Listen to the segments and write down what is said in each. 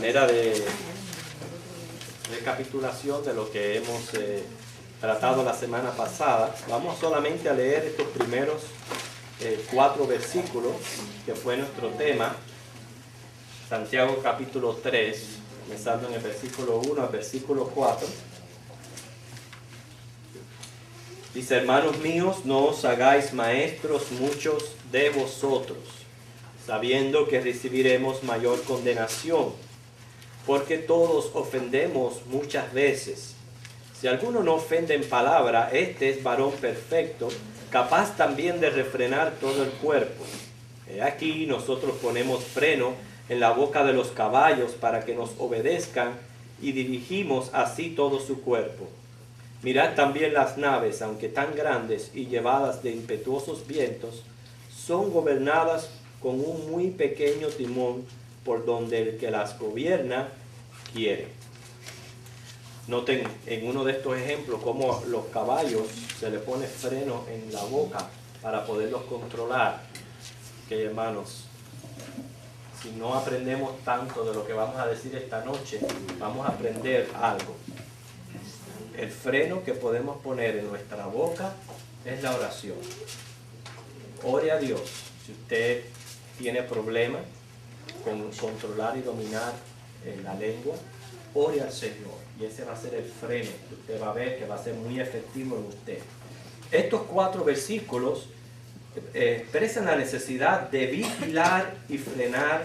manera de recapitulación de lo que hemos tratado la semana pasada, vamos solamente a leer estos primeros 4 versículos, que fue nuestro tema. Santiago capítulo 3, comenzando en el versículo 1 al versículo 4. Dice: hermanos míos, no os hagáis maestros muchos de vosotros, sabiendo que recibiremos mayor condenación, porque todos ofendemos muchas veces. Si alguno no ofende en palabra, este es varón perfecto, capaz también de refrenar todo el cuerpo. He aquí nosotros ponemos freno en la boca de los caballos para que nos obedezcan, y dirigimos así todo su cuerpo. Mirad también las naves, aunque tan grandes y llevadas de impetuosos vientos, son gobernadas con un muy pequeño timón, por donde el que las gobierna quiere. Noten en uno de estos ejemplos cómo los caballos se le pone freno en la boca para poderlos controlar. Que hermanos, si no aprendemos tanto de lo que vamos a decir esta noche, vamos a aprender algo. El freno que podemos poner en nuestra boca es la oración. Ore a Dios. Si usted tiene problemas con controlar y dominar la lengua, ore al Señor. Y ese va a ser el freno que usted va a ver que va a ser muy efectivo en usted. Estos 4 versículos expresan la necesidad de vigilar y frenar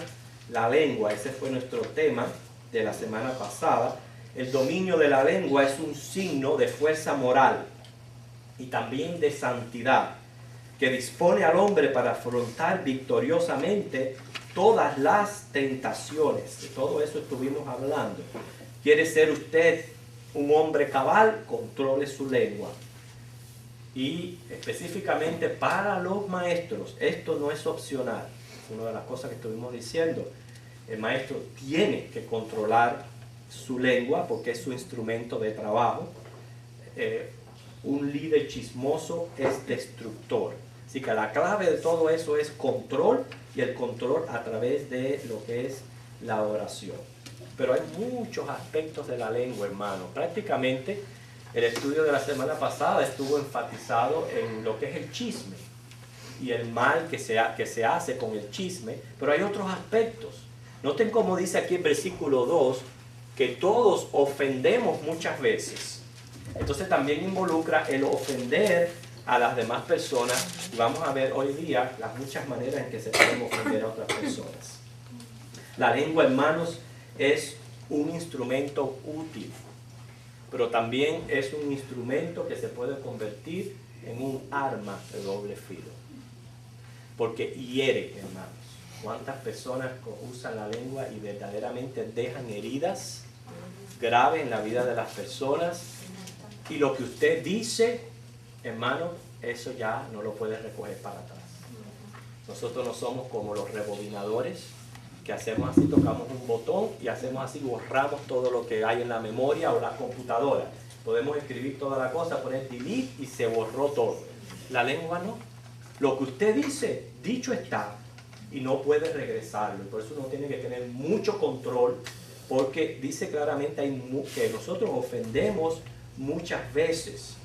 la lengua. Ese fue nuestro tema de la semana pasada. El dominio de la lengua es un signo de fuerza moral y también de santidad, que dispone al hombre para afrontar victoriosamente todas las tentaciones. De todo eso estuvimos hablando. ¿Quiere ser usted un hombre cabal? Controle su lengua. Y específicamente para los maestros, esto no es opcional. Es una de las cosas que estuvimos diciendo. El maestro tiene que controlar su lengua porque es su instrumento de trabajo. Un líder chismoso es destructor. Así que la clave de todo eso es control, y el control a través de lo que es la oración. Pero hay muchos aspectos de la lengua, hermano. Prácticamente el estudio de la semana pasada estuvo enfatizado en lo que es el chisme y el mal que se hace con el chisme, pero hay otros aspectos. Noten cómo dice aquí en versículo 2 que todos ofendemos muchas veces. Entonces también involucra el ofender a las demás personas, y vamos a ver hoy día las muchas maneras en que se pueden ofender a otras personas. La lengua, hermanos, es un instrumento útil, pero también es un instrumento que se puede convertir en un arma de doble filo, porque hiere, hermanos. ¿Cuántas personas usan la lengua y verdaderamente dejan heridas graves en la vida de las personas? Y lo que usted dice, hermano, eso ya no lo puede recoger para atrás. Nosotros no somos como los rebobinadores, que hacemos así, tocamos un botón y hacemos así, borramos todo lo que hay en la memoria o la computadora. Podemos escribir toda la cosa, poner delete y se borró todo. La lengua no. Lo que usted dice, dicho está, y no puede regresarlo. Por eso uno tiene que tener mucho control, porque dice claramente que nosotros ofendemos muchas veces.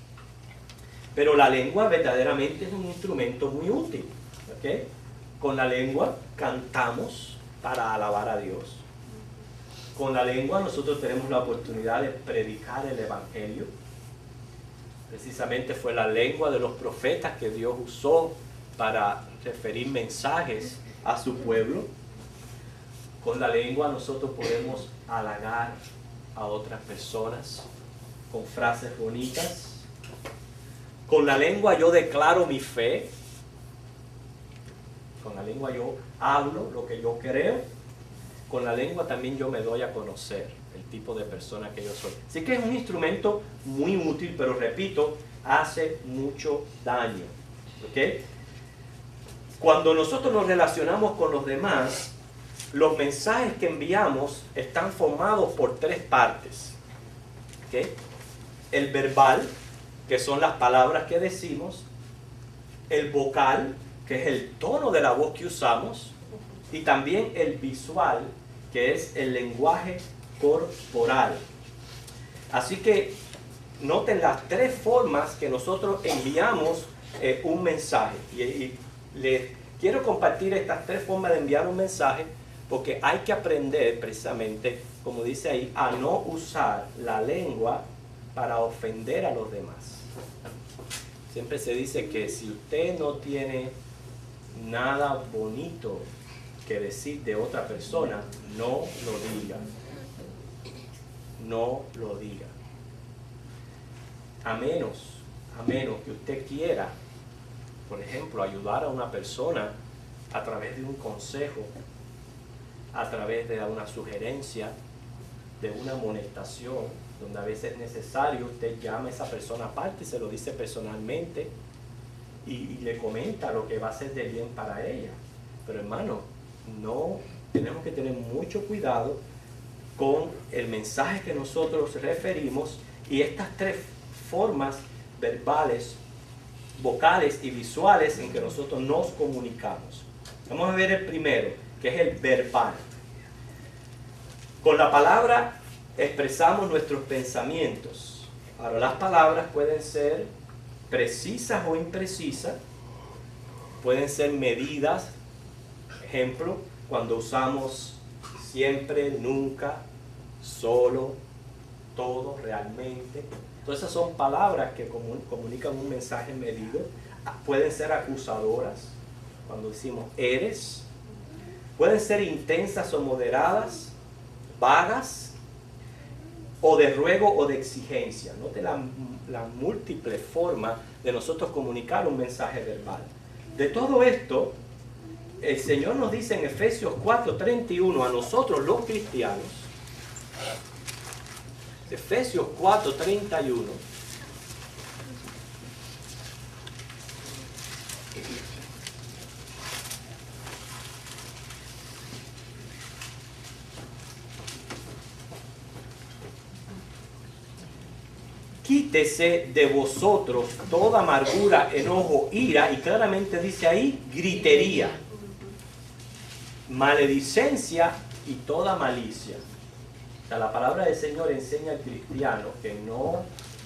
Pero la lengua verdaderamente es un instrumento muy útil. ¿Okay? Con la lengua cantamos para alabar a Dios. Con la lengua nosotros tenemos la oportunidad de predicar el Evangelio. Precisamente fue la lengua de los profetas que Dios usó para referir mensajes a su pueblo. Con la lengua nosotros podemos halagar a otras personas con frases bonitas. Con la lengua yo declaro mi fe. Con la lengua yo hablo lo que yo creo. Con la lengua también yo me doy a conocer el tipo de persona que yo soy. Así que es un instrumento muy útil, pero repito, hace mucho daño. ¿Okay? Cuando nosotros nos relacionamos con los demás, los mensajes que enviamos están formados por 3 partes. ¿Okay? El verbal, que son las palabras que decimos. El vocal, que es el tono de la voz que usamos. Y también el visual, que es el lenguaje corporal. Así que noten las tres formas que nosotros enviamos un mensaje. Y les quiero compartir estas tres formas de enviar un mensaje porque hay que aprender precisamente, como dice ahí, a no usar la lengua para ofender a los demás. Siempre se dice que si usted no tiene nada bonito que decir de otra persona, no lo diga. No lo diga. A menos que usted quiera, por ejemplo, ayudar a una persona a través de un consejo, a través de una sugerencia, de una amonestación, donde a veces es necesario, usted llama a esa persona aparte y se lo dice personalmente y le comenta lo que va a ser de bien para ella. Pero hermano, no tenemos que tener mucho cuidado con el mensaje que nosotros referimos y estas tres formas verbales, vocales y visuales en que nosotros nos comunicamos. Vamos a ver el primero, que es el verbal. Con la palabra expresamos nuestros pensamientos. Ahora, las palabras pueden ser precisas o imprecisas, pueden ser medidas. Ejemplo, cuando usamos siempre, nunca, solo, todo, realmente. Todas esas son palabras que comunican un mensaje medido. Pueden ser acusadoras, cuando decimos eres. Pueden ser intensas o moderadas, vagas, o de ruego o de exigencia. Note la múltiple forma de nosotros comunicar un mensaje verbal. De todo esto, el Señor nos dice en Efesios 4:31 a nosotros los cristianos, Efesios 4:31, quítese de vosotros toda amargura, enojo, ira, y claramente dice ahí, gritería, maledicencia y toda malicia. O sea, la palabra del Señor enseña al cristiano que no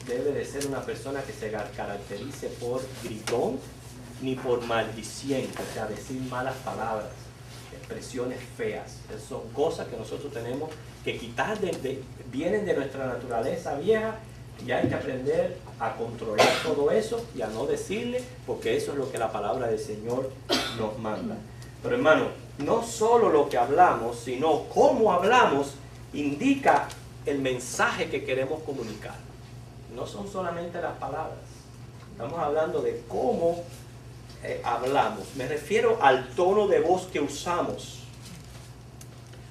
debe de ser una persona que se caracterice por gritón ni por maldiciente, o sea, decir malas palabras, expresiones feas. Esas son cosas que nosotros tenemos que quitar, vienen de nuestra naturaleza vieja, y hay que aprender a controlar todo eso y a no decirle, porque eso es lo que la palabra del Señor nos manda. Pero hermano, no solo lo que hablamos, sino cómo hablamos indica el mensaje que queremos comunicar. No son solamente las palabras. Estamos hablando de cómo hablamos. Me refiero al tono de voz que usamos.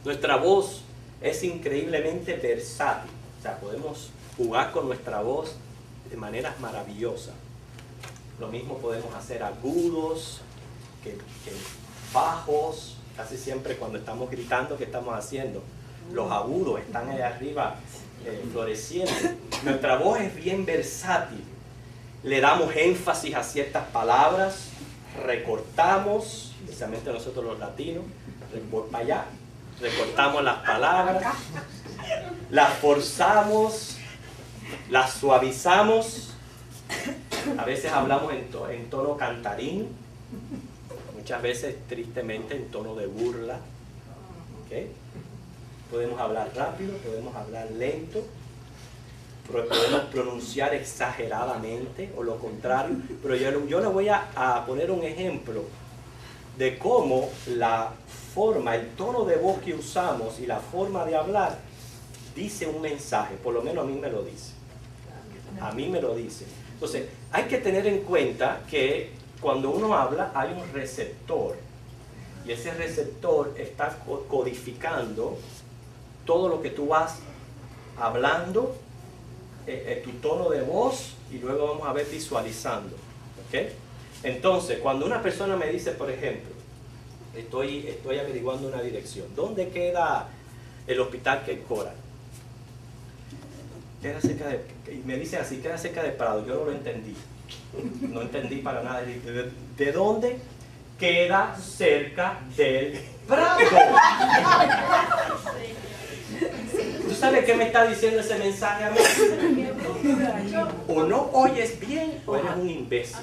Nuestra voz es increíblemente versátil. O sea, podemos jugar con nuestra voz de maneras maravillosas. Lo mismo podemos hacer agudos, que bajos. Casi siempre cuando estamos gritando, ¿qué estamos haciendo? Los agudos están allá arriba floreciendo. Nuestra voz es bien versátil. Le damos énfasis a ciertas palabras, recortamos, especialmente nosotros los latinos, para allá, recortamos las palabras, las forzamos, las suavizamos. A veces hablamos en tono cantarín, muchas veces tristemente en tono de burla. ¿Okay? Podemos hablar rápido, podemos hablar lento, podemos pronunciar exageradamente o lo contrario. Pero yo le voy a poner un ejemplo de cómo la forma, el tono de voz que usamos y la forma de hablar dice un mensaje. Por lo menos a mí me lo dice. A mí me lo dice. Entonces, hay que tener en cuenta que cuando uno habla hay un receptor. Y ese receptor está codificando todo lo que tú vas hablando, tu tono de voz, y luego vamos a ver visualizando. ¿Okay? Entonces, cuando una persona me dice, por ejemplo, estoy averiguando una dirección, ¿dónde queda el hospital Cape Coral? Queda cerca y me dicen así, queda cerca de Prado. Yo no lo entendí. No entendí para nada. ¿De dónde? Queda cerca del Prado. sabes qué me está diciendo ese mensaje a mí? O no oyes bien o eres un imbécil.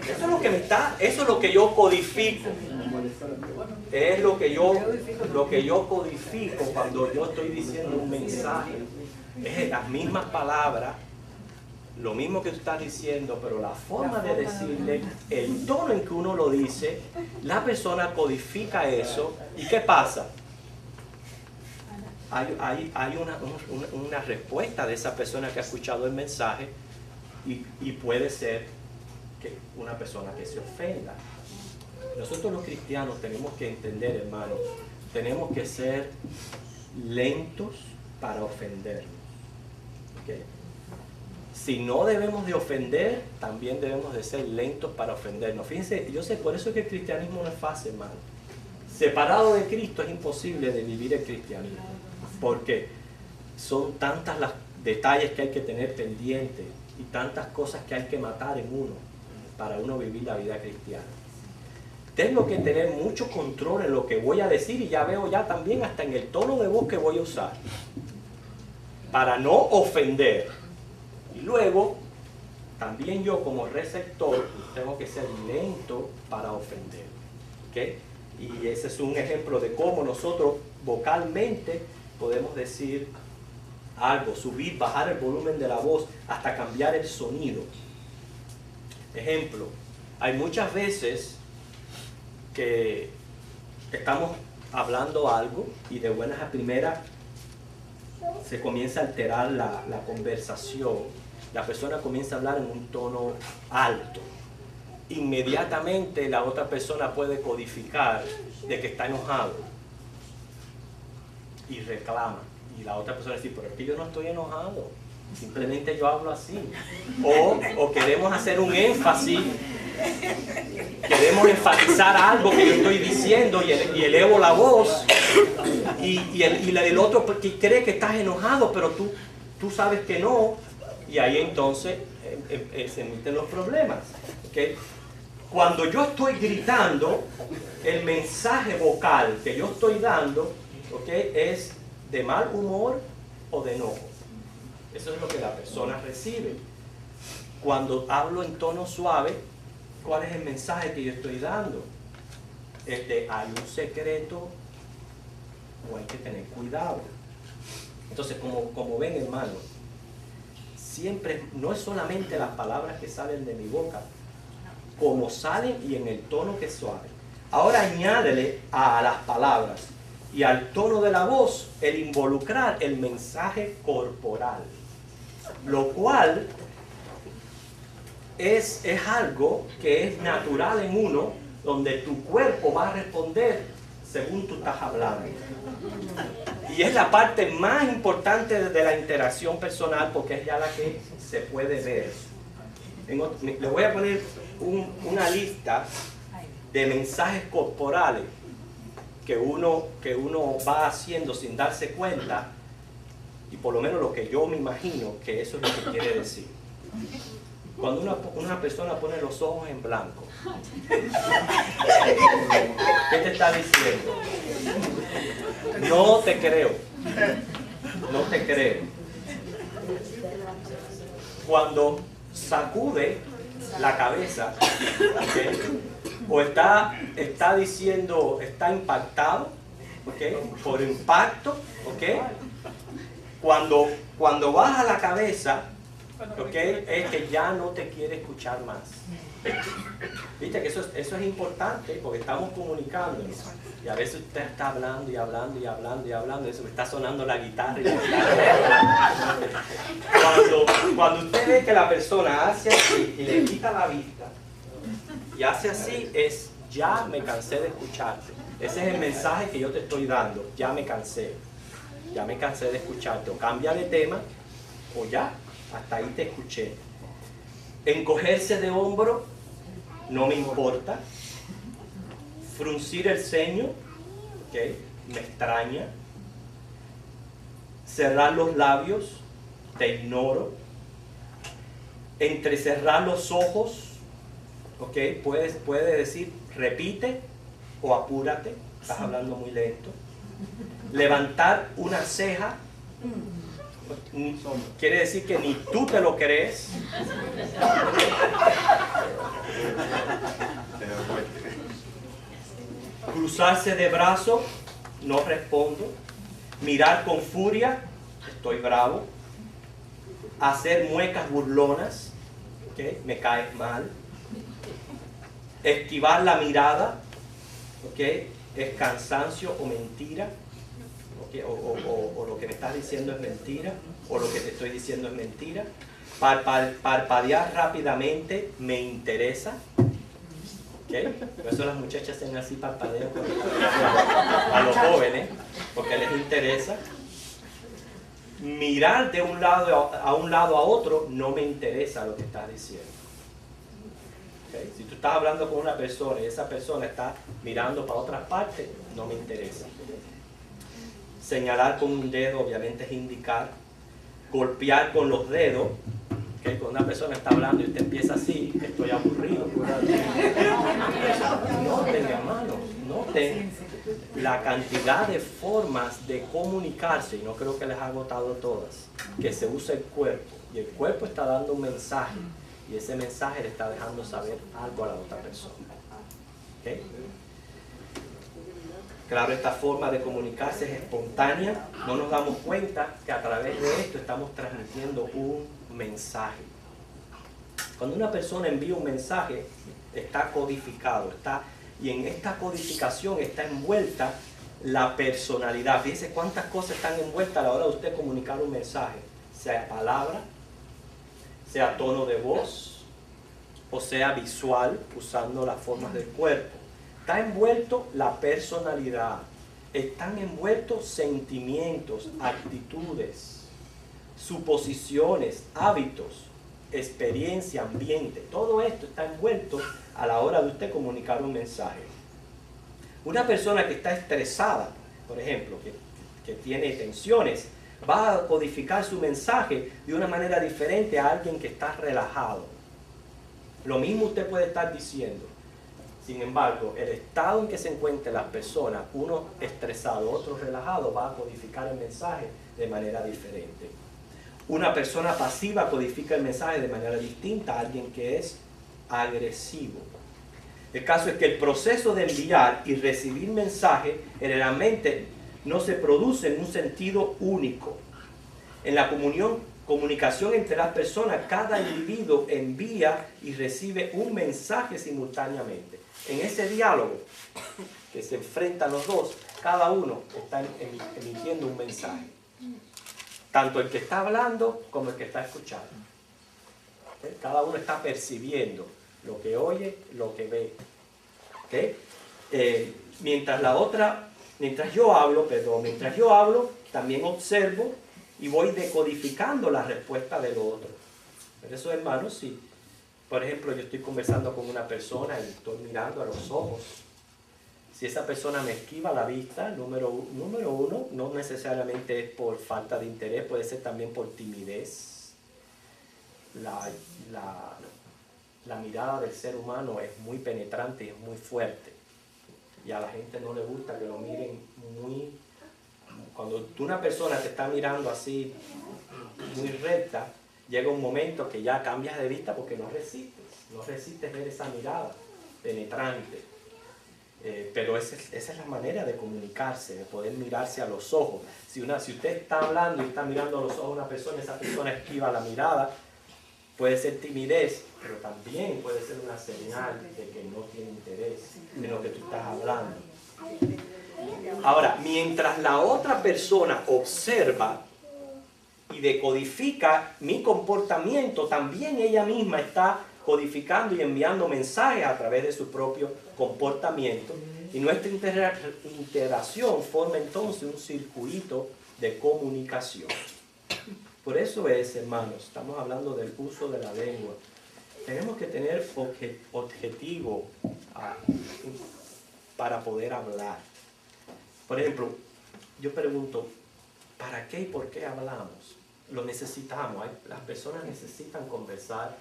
Eso es lo que me está, eso es lo que yo codifico. Es lo que yo codifico cuando yo estoy diciendo un mensaje. Es las mismas palabras, lo mismo que tú estás diciendo, pero la forma de decirle, el tono en que uno lo dice, la persona codifica eso. ¿Y qué pasa? Hay una respuesta de esa persona que ha escuchado el mensaje y puede ser que una persona que se ofenda. Nosotros los cristianos tenemos que entender, hermanos, tenemos que ser lentos para ofendernos. ¿Okay? Si no debemos de ofender, también debemos de ser lentos para ofendernos. Fíjense, yo sé, por eso es que el cristianismo no es fácil, hermano. Separado de Cristo es imposible de vivir el cristianismo. Porque son tantas los detalles que hay que tener pendientes y tantas cosas que hay que matar en uno para uno vivir la vida cristiana. Tengo que tener mucho control en lo que voy a decir y ya veo ya también hasta en el tono de voz que voy a usar para no ofender. Y luego, también yo como receptor tengo que ser lento para ofender. ¿Okay? Y ese es un ejemplo de cómo nosotros vocalmente podemos decir algo, subir, bajar el volumen de la voz hasta cambiar el sonido. Ejemplo, hay muchas veces que estamos hablando algo y de buenas a primeras se comienza a alterar la conversación. La persona comienza a hablar en un tono alto. Inmediatamente la otra persona puede codificar de que está enojado y reclama. Y la otra persona dice, pero es que yo no estoy enojado, simplemente yo hablo así. O queremos hacer un énfasis, queremos enfatizar algo que yo estoy diciendo y elevo la voz. Y el otro cree que estás enojado, pero tú sabes que no. Y ahí entonces se emiten los problemas. ¿Okay? Cuando yo estoy gritando, el mensaje vocal que yo estoy dando, ¿okay?, es de mal humor o de enojo. Eso es lo que la persona recibe. Cuando hablo en tono suave, ¿cuál es el mensaje que yo estoy dando? Es de hay un secreto o hay que tener cuidado. Entonces, como ven, hermanos, siempre no es solamente las palabras que salen de mi boca, como salen y en el tono que suave. Ahora añádele a las palabras y al tono de la voz el involucrar el mensaje corporal, lo cual es algo que es natural en uno, donde tu cuerpo va a responder según tú estás hablando. Y es la parte más importante de la interacción personal, porque es ya la que se puede ver. Le voy a poner una lista de mensajes corporales que uno va haciendo sin darse cuenta, y por lo menos lo que yo me imagino que eso es lo que quiere decir. Cuando una persona pone los ojos en blanco, ¿qué te está diciendo? No te creo. No te creo. Cuando sacude la cabeza, ¿okay?, o está diciendo, está impactado, ¿okay?, por impacto, ¿okay?, cuando baja la cabeza, ¿okay?, es que ya no te quiere escuchar más. Viste que eso es importante, porque estamos comunicándonos. Y a veces usted está hablando y hablando y hablando y hablando, y eso me está sonando la guitarra. Cuando usted ve que la persona hace así y le quita la vista y hace así, es ya me cansé de escucharte. Ese es el mensaje que yo te estoy dando. Ya me cansé de escucharte. O cambia de tema o ya, hasta ahí te escuché. Encogerse de hombro, no me importa. Fruncir el ceño, ¿okay?, me extraña. Cerrar los labios, te ignoro. Entrecerrar los ojos, ¿okay?, puede decir repite o apúrate, estás hablando muy lento. Levantar una ceja, Quiere decir que ni tú te lo crees. Cruzarse de brazos, no respondo. Mirar con furia, estoy bravo. Hacer muecas burlonas, ¿okay? Me caes mal. Esquivar la mirada, ¿okay? Es cansancio o mentira. ¿Okay? O lo que me estás diciendo es mentira, o lo que te estoy diciendo es mentira. Parpadear rápidamente me interesa. ¿Okay? Por eso las muchachas hacen así parpadeo a los jóvenes, porque les interesa. Mirar de un lado a otro no me interesa lo que estás diciendo. ¿Okay? Si tú estás hablando con una persona y esa persona está mirando para otras partes, no me interesa. Señalar con un dedo obviamente es indicar. Golpear con los dedos. ¿Okay? Cuando una persona está hablando y usted empieza así, estoy aburrido. Noten, hermanos, noten la cantidad de formas de comunicarse, y no creo que les ha agotado todas, que se usa el cuerpo. Y el cuerpo está dando un mensaje, y ese mensaje le está dejando saber algo a la otra persona. ¿Okay? Claro, esta forma de comunicarse es espontánea. No nos damos cuenta que a través de esto estamos transmitiendo un mensaje. Cuando una persona envía un mensaje, está codificado, y en esta codificación está envuelta la personalidad. Fíjense cuántas cosas están envueltas a la hora de usted comunicar un mensaje, sea palabra, sea tono de voz, o sea visual, usando las formas del cuerpo. Está envuelto la personalidad, están envueltos sentimientos, actitudes, suposiciones, hábitos, experiencia, ambiente. Todo esto está envuelto a la hora de usted comunicar un mensaje. Una persona que está estresada, por ejemplo, que tiene tensiones, va a codificar su mensaje de una manera diferente a alguien que está relajado. Lo mismo usted puede estar diciendo. Sin embargo, el estado en que se encuentran las personas, uno estresado, otro relajado, va a codificar el mensaje de manera diferente. Una persona pasiva codifica el mensaje de manera distinta a alguien que es agresivo. El caso es que el proceso de enviar y recibir mensaje generalmente no se produce en un sentido único. En la comunicación entre las personas, cada individuo envía y recibe un mensaje simultáneamente. En ese diálogo que se enfrentan los dos, cada uno está emitiendo un mensaje. Tanto el que está hablando como el que está escuchando. ¿Okay? Cada uno está percibiendo lo que oye, lo que ve. ¿Okay? Mientras yo hablo, también observo y voy decodificando la respuesta del otro. Por eso, hermanos, si, por ejemplo, yo estoy conversando con una persona y estoy mirando a los ojos, si esa persona me esquiva la vista, número uno, no necesariamente es por falta de interés, puede ser también por timidez. La mirada del ser humano es muy penetrante y es muy fuerte. Y a la gente no le gusta que lo miren muy... Cuando una persona te está mirando así, muy recta, llega un momento que ya cambias de vista porque no resistes ver esa mirada penetrante. Pero esa es la manera de comunicarse, de poder mirarse a los ojos. Si usted está hablando y está mirando a los ojos a una persona, esa persona esquiva la mirada, puede ser timidez, pero también puede ser una señal de que no tiene interés en lo que tú estás hablando. Ahora, mientras la otra persona observa y decodifica mi comportamiento, también ella misma está codificando y enviando mensajes a través de su propio comportamiento. Y nuestra interacción forma entonces un circuito de comunicación. Por eso es, hermanos, estamos hablando del uso de la lengua. Tenemos que tener objetivo para poder hablar. Por ejemplo, yo pregunto, ¿para qué y por qué hablamos? Lo necesitamos. Las personas necesitan conversar,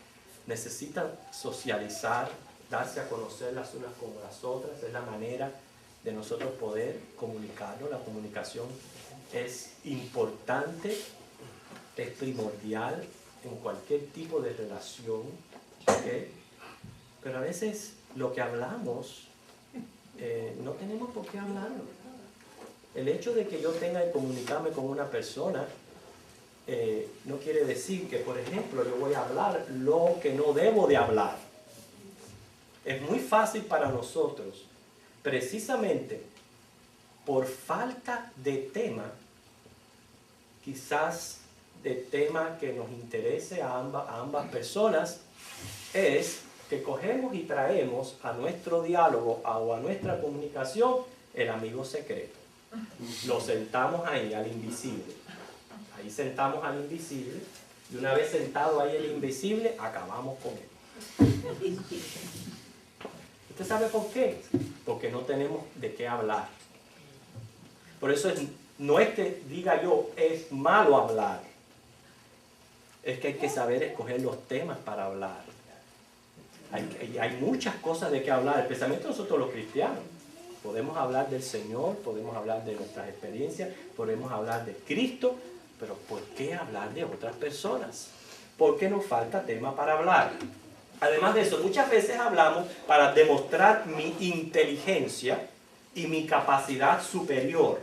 necesitan socializar, darse a conocer las unas con las otras. Es la manera de nosotros poder comunicarnos. La comunicación es importante, es primordial en cualquier tipo de relación, ¿okay? Pero a veces lo que hablamos, no tenemos por qué hablarlo. El hecho de que yo tenga que comunicarme con una persona no quiere decir que, por ejemplo, yo voy a hablar lo que no debo de hablar. Es muy fácil para nosotros, precisamente por falta de tema, quizás de tema que nos interese a ambas personas, es que cogemos y traemos a nuestro diálogo o a nuestra comunicación el amigo secreto. Lo sentamos ahí, al invisible. Ahí sentamos al invisible, y una vez sentado ahí el invisible, acabamos con él. ¿Usted sabe por qué? Porque no tenemos de qué hablar. Por eso no es que diga yo, es malo hablar. Es que hay que saber escoger los temas para hablar. Hay muchas cosas de qué hablar, especialmente nosotros los cristianos. Podemos hablar del Señor, podemos hablar de nuestras experiencias, podemos hablar de Cristo, pero ¿por qué hablar de otras personas? Porque nos falta tema para hablar. Además de eso, muchas veces hablamos para demostrar mi inteligencia y mi capacidad superior.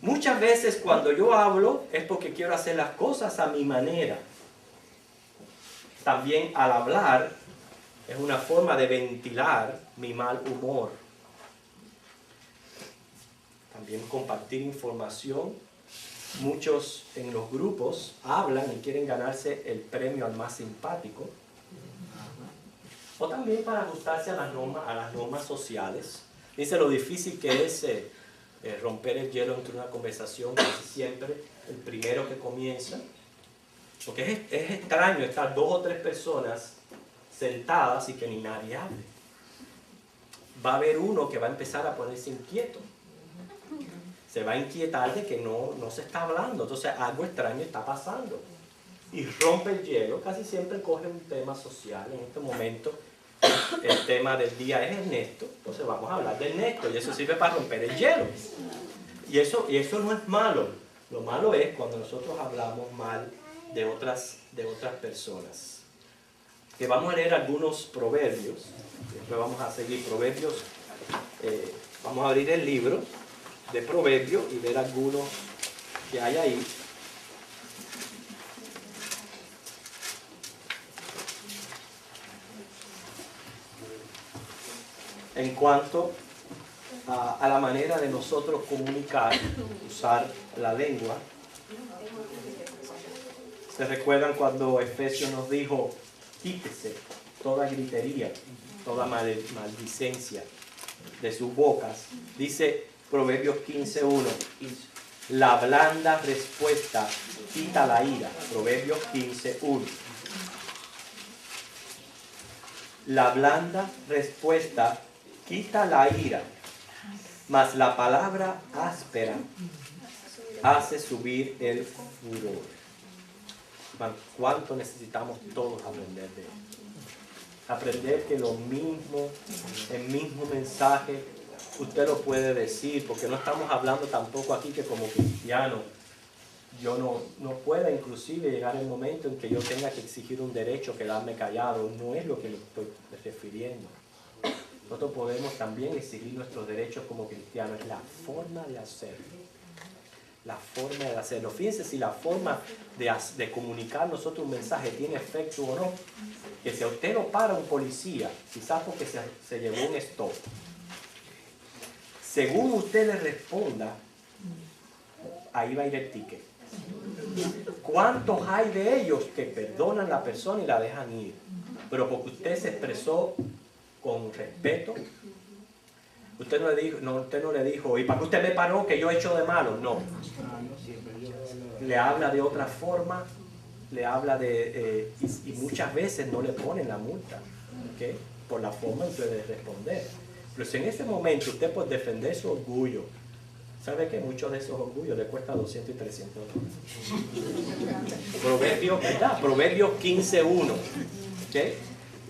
Muchas veces cuando yo hablo es porque quiero hacer las cosas a mi manera. También al hablar es una forma de ventilar mi mal humor. También compartir información. Muchos en los grupos hablan y quieren ganarse el premio al más simpático. O también para ajustarse a las normas sociales. Dice lo difícil que es romper el hielo entre una conversación, casi siempre el primero que comienza. Porque es extraño estar 2 o 3 personas sentadas y que ni nadie hable. Va a haber uno que va a empezar a ponerse inquieto. Se va a inquietar de que no se está hablando. Entonces algo extraño está pasando. Y rompe el hielo. Casi siempre coge un tema social. En este momento el tema del día es Ernesto. Entonces vamos a hablar de Ernesto. Y eso sirve para romper el hielo. Y eso no es malo. Lo malo es cuando nosotros hablamos mal de otras personas. Que vamos a leer algunos proverbios. Después vamos a seguir proverbios. Vamos a abrir el libro de Proverbios y ver algunos que hay ahí. En cuanto a la manera de nosotros comunicar, usar la lengua. ¿Se recuerdan cuando Efesios nos dijo, quítese toda gritería, toda maldicencia de sus bocas? Dice Proverbios 15:1, la blanda respuesta quita la ira. Proverbios 15:1. La blanda respuesta quita la ira, mas la palabra áspera hace subir el furor. ¿Cuánto necesitamos todos aprender de esto? Aprender que el mismo mensaje, usted lo puede decir, porque no estamos hablando tampoco aquí que como cristiano yo no pueda inclusive llegar el momento en que yo tenga que exigir un derecho, quedarme callado. No es lo que le estoy refiriendo. Nosotros podemos también exigir nuestros derechos como cristianos. Es la forma de hacerlo. La forma de hacerlo. Fíjense si la forma de comunicar nosotros un mensaje tiene efecto o no. Que si a usted lo para un policía, quizás porque se llevó un stop, según usted le responda, ahí va a ir el ticket. ¿Cuántos hay de ellos que perdonan a la persona y la dejan ir? Pero porque usted se expresó con respeto. Usted no le dijo, ¿y para qué usted me paró que yo he hecho de malo? No. Le habla de otra forma, le habla y muchas veces no le ponen la multa, ¿okay? Por la forma en que debe responder. Pero si en ese momento usted puede defender su orgullo, ¿sabe que muchos de esos orgullos le cuesta 200 y 300 dólares? Proverbios 15:1. ¿Okay?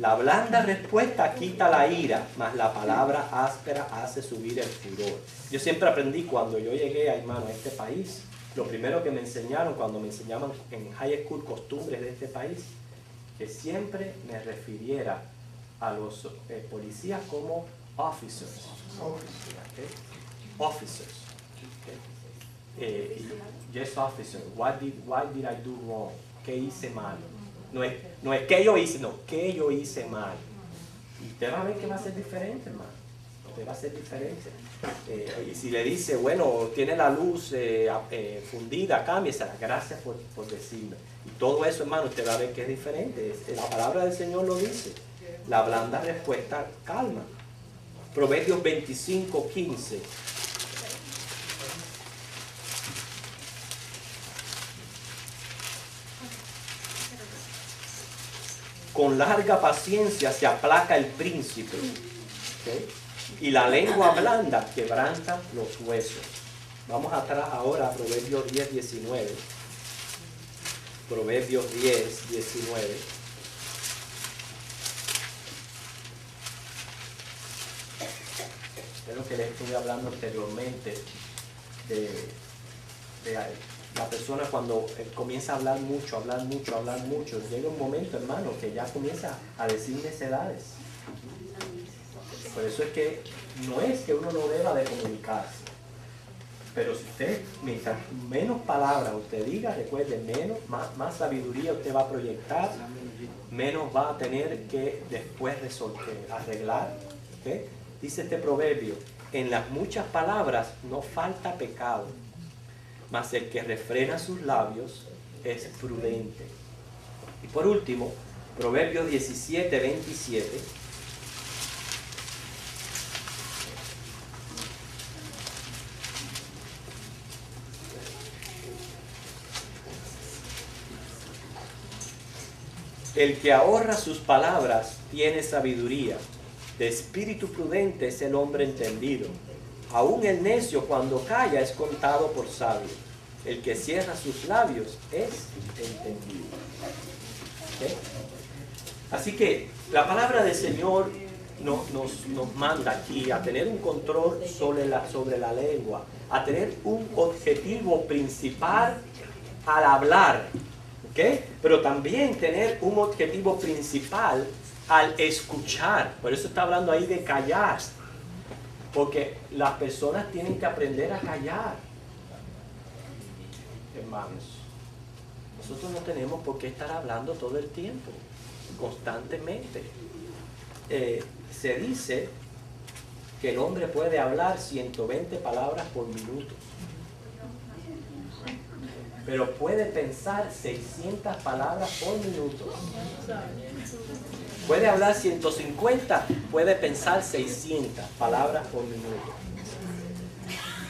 La blanda respuesta quita la ira, mas la palabra áspera hace subir el furor. Yo siempre aprendí cuando yo llegué, hermano, a este país, lo primero que me enseñaron cuando me enseñaban en high school costumbres de este país, que siempre me refiriera a los policías como officers. Okay? Officers. Okay. Yes, officer. Why did I do wrong? ¿Qué hice mal? No es que yo hice, no, que yo hice mal. Y usted va a ver que va a ser diferente, hermano. Usted va a ser diferente. Y si le dice, bueno, tiene la luz fundida, cámbiesela. Gracias por decirme. Y todo eso, hermano, usted va a ver que es diferente. La palabra del Señor lo dice. La blanda respuesta calma. Proverbios 25:15. Con larga paciencia se aplaca el príncipe, ¿okay? Y la lengua blanda quebranta los huesos. Vamos atrás ahora a Proverbios 10:19. Proverbios 10:19. Espero que les estuve hablando anteriormente de la persona cuando comienza a hablar mucho, llega un momento, hermano, que ya comienza a decir necedades. Por eso es que no es que uno no deba de comunicarse, pero si usted, mientras menos palabras usted diga, recuerde, más sabiduría usted va a proyectar, menos va a tener que después arreglar. ¿Okay? Dice este proverbio, en las muchas palabras no falta pecado, mas el que refrena sus labios es prudente. Y por último, Proverbios 17:27. El que ahorra sus palabras tiene sabiduría. De espíritu prudente es el hombre entendido. Aún el necio cuando calla es contado por sabio. El que cierra sus labios es entendido. ¿Okay? Así que la palabra del Señor nos manda aquí a tener un control sobre la lengua, a tener un objetivo principal al hablar, ¿okay? Pero también tener un objetivo principal al escuchar. Por eso está hablando ahí de callar. Porque las personas tienen que aprender a callar. Hermanos, nosotros no tenemos por qué estar hablando todo el tiempo, constantemente. Se dice que el hombre puede hablar 120 palabras por minuto, pero puede pensar 600 palabras por minuto. Puede hablar 150, puede pensar 600 palabras por minuto.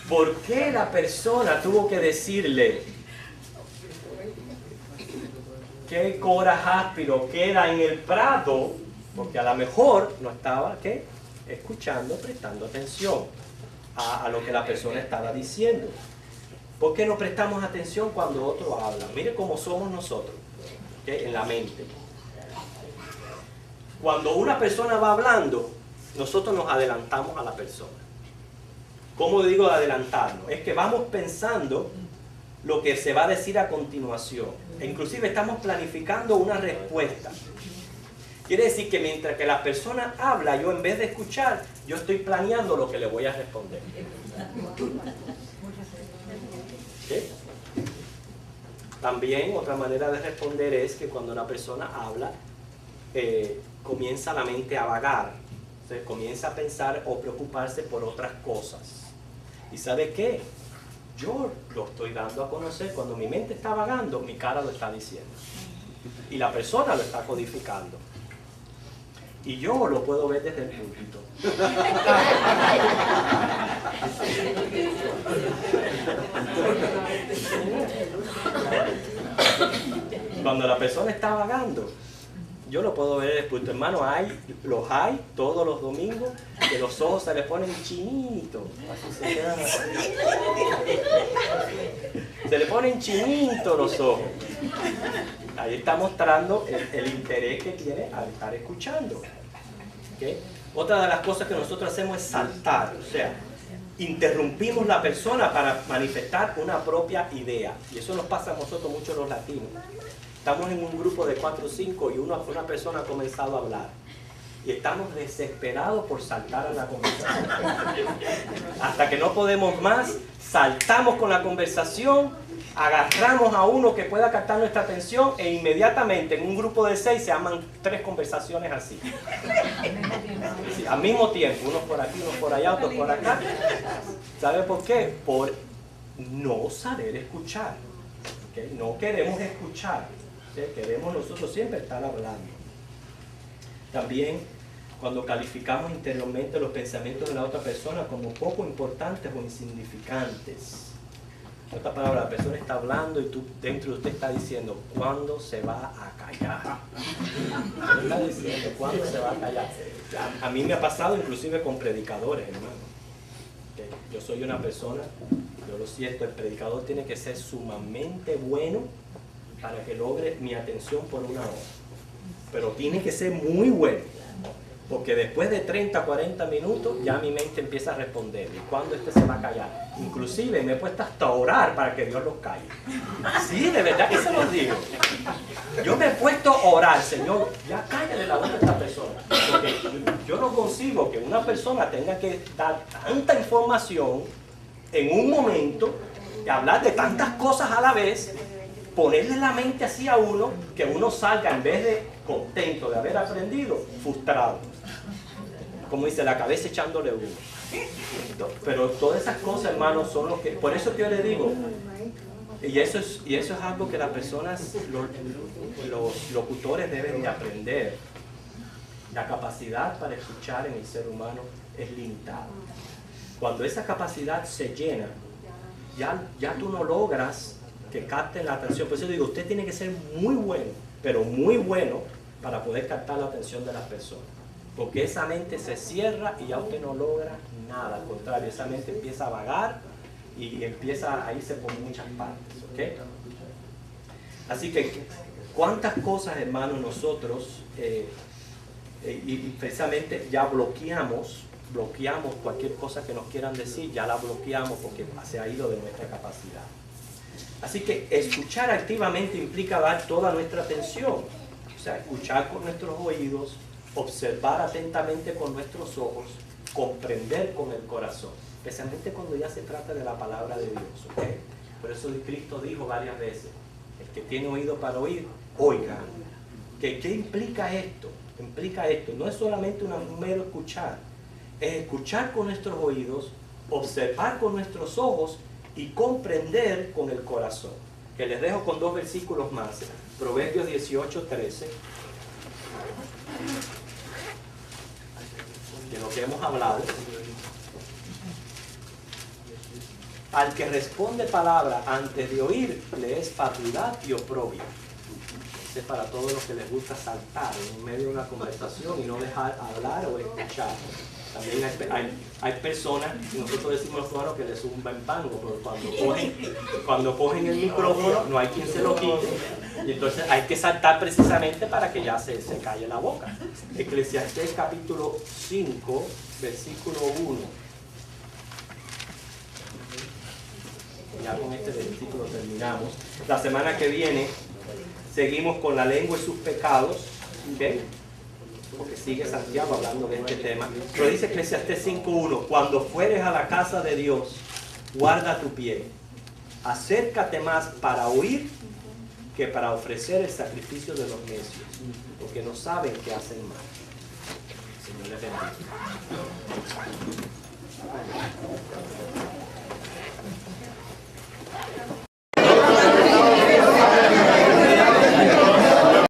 ¿Por qué la persona tuvo que decirle que Cora Jáspiro queda en el prado? Porque a lo mejor no estaba escuchando, prestando atención a lo que la persona estaba diciendo. ¿Por qué no prestamos atención cuando otro habla? Mire cómo somos nosotros, ¿okay? En la mente. Cuando una persona va hablando, nosotros nos adelantamos a la persona. ¿Cómo digo adelantarnos? Es que vamos pensando lo que se va a decir a continuación. E inclusive estamos planificando una respuesta. Quiere decir que mientras que la persona habla, yo en vez de escuchar, yo estoy planeando lo que le voy a responder. ¿Sí? También otra manera de responder es que cuando una persona habla, comienza la mente a vagar, se comienza a pensar o preocuparse por otras cosas. ¿Y sabe qué? Yo lo estoy dando a conocer. Cuando mi mente está vagando, mi cara lo está diciendo. Y la persona lo está codificando. Y yo lo puedo ver desde el púlpito. Cuando la persona está vagando, yo lo puedo ver desde el púlpito. Hermano, los hay todos los domingos, que los ojos se le ponen chinitos. Así se quedan así. Se le ponen chinitos los ojos. Ahí está mostrando el interés que tiene al estar escuchando. ¿Okay? Otra de las cosas que nosotros hacemos es saltar, o sea, interrumpimos la persona para manifestar una propia idea. Y eso nos pasa a nosotros mucho los latinos. Estamos en un grupo de 4 o 5 y una persona ha comenzado a hablar. Y estamos desesperados por saltar a la conversación. Hasta que no podemos más, saltamos con la conversación, agarramos a uno que pueda captar nuestra atención e inmediatamente en un grupo de 6 se arman 3 conversaciones así. Sí, al mismo tiempo, unos por aquí, unos por allá, otros por acá. ¿Sabe por qué? Por no saber escuchar. ¿Okay? No queremos escuchar. ¿Okay? Queremos nosotros siempre estar hablando. También cuando calificamos interiormente los pensamientos de la otra persona como poco importantes o insignificantes. En otra palabra, la persona está hablando y tú dentro de usted está diciendo, ¿cuándo se va a callar? ¿Qué está diciendo? ¿Cuándo se va a callar? A mí me ha pasado inclusive con predicadores, hermano. ¿Okay? Yo soy una persona, yo lo siento, el predicador tiene que ser sumamente bueno para que logre mi atención por 1 hora. Pero tiene que ser muy bueno, porque después de 30, 40 minutos ya mi mente empieza a responder. ¿Y cuándo se va a callar? Inclusive me he puesto hasta a orar para que Dios los calle. Sí, de verdad que se los digo. Yo me he puesto a orar, Señor, ya cállale la boca a esta persona. Porque yo no consigo que una persona tenga que dar tanta información en un momento y hablar de tantas cosas a la vez, ponerle la mente así a uno, que uno salga en vez de contento de haber aprendido, frustrado. Como dice, la cabeza echándole humo. Pero todas esas cosas, hermanos, son los que... Por eso que yo le digo, y eso es algo que las personas, los locutores deben de aprender. La capacidad para escuchar en el ser humano es limitada. Cuando esa capacidad se llena, ya tú no logras que capten la atención. Por eso digo, usted tiene que ser muy bueno, pero muy bueno para poder captar la atención de las personas. Porque esa mente se cierra y ya usted no logra nada. Al contrario, esa mente empieza a vagar y empieza a irse por muchas partes. ¿Okay? Así que, ¿cuántas cosas, hermanos, nosotros, y precisamente ya bloqueamos cualquier cosa que nos quieran decir, ya la bloqueamos porque se ha ido de nuestra capacidad. Así que escuchar activamente implica dar toda nuestra atención. O sea, escuchar con nuestros oídos, observar atentamente con nuestros ojos, comprender con el corazón. Especialmente cuando ya se trata de la palabra de Dios. ¿Okay? Por eso Cristo dijo varias veces, el que tiene oído para oír, oiga. ¿Qué implica esto? Implica esto. No es solamente un mero escuchar. Es escuchar con nuestros oídos, observar con nuestros ojos y comprender con el corazón. Que les dejo con 2 versículos más. Proverbios 18:13. De lo que hemos hablado. Al que responde palabra antes de oír, le es fatuidad y oprobio. Este es para todos los que les gusta saltar en medio de una conversación y no dejar hablar o escuchar. También hay personas, nosotros decimos los cubanos que les zumba en pango, pero cuando cogen el micrófono no hay quien se lo quite, y entonces hay que saltar precisamente para que ya se calle la boca. Eclesiastés capítulo 5, versículo 1. Ya con este versículo terminamos. La semana que viene seguimos con la lengua y sus pecados. ¿Okay? Porque sigue Santiago hablando de este tema. Pero dice Eclesiastés 5:1, cuando fueres a la casa de Dios, guarda tu pie. Acércate más para oír que para ofrecer el sacrificio de los necios, porque no saben que hacen mal. Señor les bendiga.